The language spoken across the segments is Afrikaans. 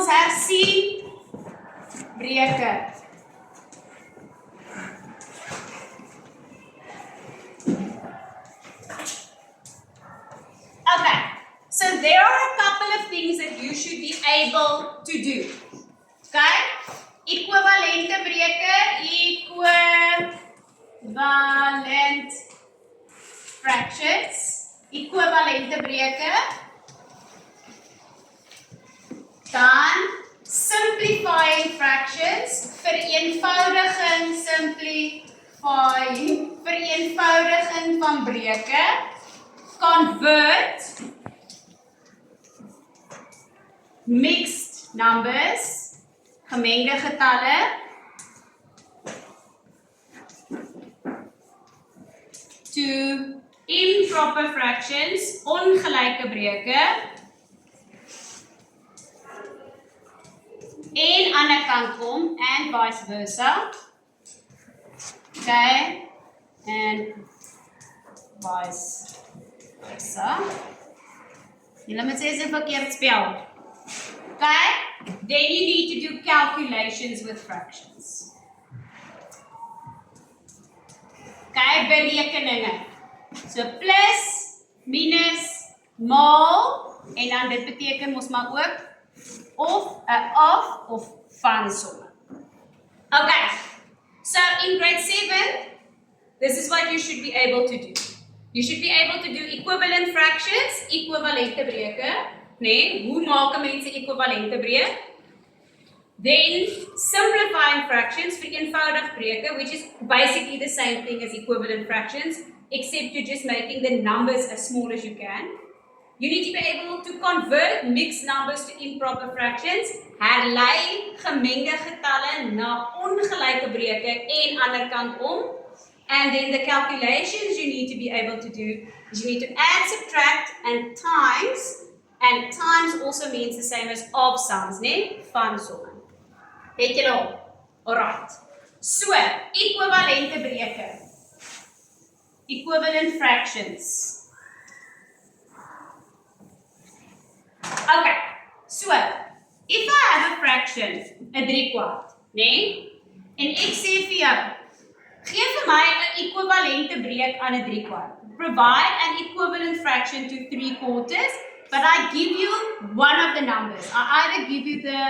ons hersien breuke. Okay, so there are a couple of things that you should be able to do. Okay? Equivalente breuke, equivalent fractions, equivalente breuke. Dan simplifying fractions, vereenvoudiging, vereenvoudiging van breuke, convert mixed numbers, gemengde getalle, to improper fractions, ongelyke breuke, en aan die kant kom, and vice versa. Okay, and vice versa. Julle moet sê as jy verkeerd spel. Okay, then you need to do calculations with fractions. Okay, berekeninge. So plus, minus, maal, en dan dit beteken mos maar ook of van somme. Okay, so in grade 7, this is what you should be able to do. You should be able to do equivalent fractions, equivalente breuke, nee, hoe maak mense equivalente breuk? Then simplifying fractions, vereenvoudig breuke, which is basically the same thing as equivalent fractions, except you're just making the numbers as small as you can. You need to be able to convert mixed numbers to improper fractions, herlei gemengde getalle na ongelyke breuke en ander kant om. And then the calculations you need to be able to do is you need to add, subtract, and times also means the same as of sums, né? Van somme. Het julle al? Alright. So, equivalente breuke. Equivalent fractions. Okay, so if I have a fraction, 3/4, nee, en ek sê vir jou, gee vir my 'n equivalente breuk aan 'n 3/4. Provide an equivalent fraction to 3/4, but I give you one of the numbers. I either give you the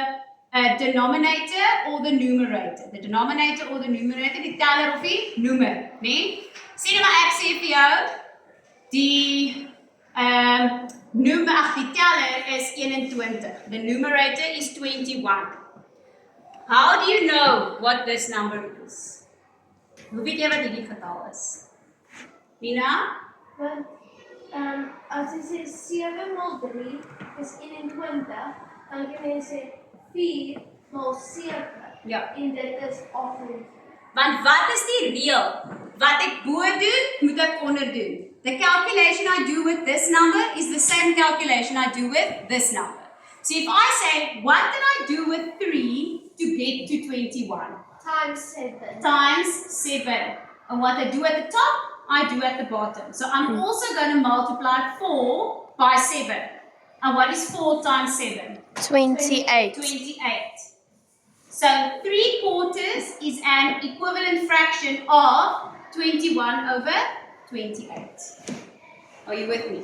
denominator or the numerator. The denominator or the numerator, die teller of die noemer, nee. Sê nou maar ek sê vir jou, die die teller is 21. The numerator is 21. How do you know what this number is? Hoe weet jy wat hierdie getal is? Nina? Want as jy sê 7 maal 3 is 21, dan kan jy sê 4 maal 7. Ja. En dit is 8. Want wat is die reël? Wat ek bo doen, moet ek onder doen. The calculation I do with this number is the same calculation I do with this number. So if I say, what did I do with 3 to get to 21? Times 7. Times 7. And what I do at the top, I do at the bottom. So I'm also going to multiply 4 by 7. And what is 4 times 7? 28. 28. So 3/4 is an equivalent fraction of 21 over 28. Are you with me?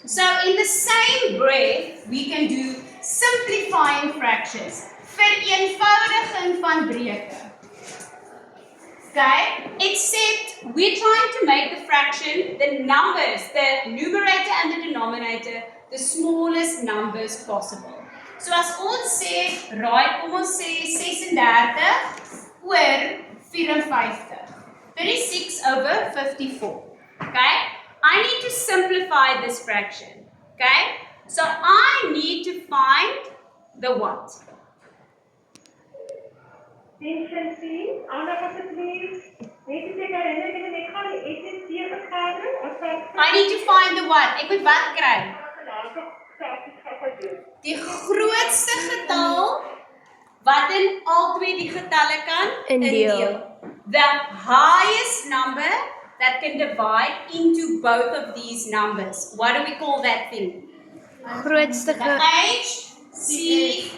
So in the same breath, we can do simplifying fractions. Vereenvoudiging van breuke. Okay? Except we're trying to make the fraction, the numbers, the numerator and the denominator, the smallest numbers possible. So as ons sê, right, kom ons sê 36 oor 54. 36 over 54. Okay? I need to simplify this fraction. Okay? So I need to find the what? Efficiency, aandag asseblief. Net as ek herinner ek gaan die SSC vergadering of I need to find the what? Ek moet wat kry? Die grootste getal wat in al twee die getalle kan indeel. The highest number that can divide into both of these numbers. What do we call that thing? Grootste The HCF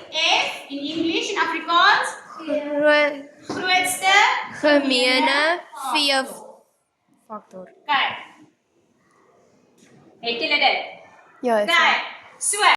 Grootste Gemene veefaktor. Kyk. Het julle dit? Ja, Kyk. So,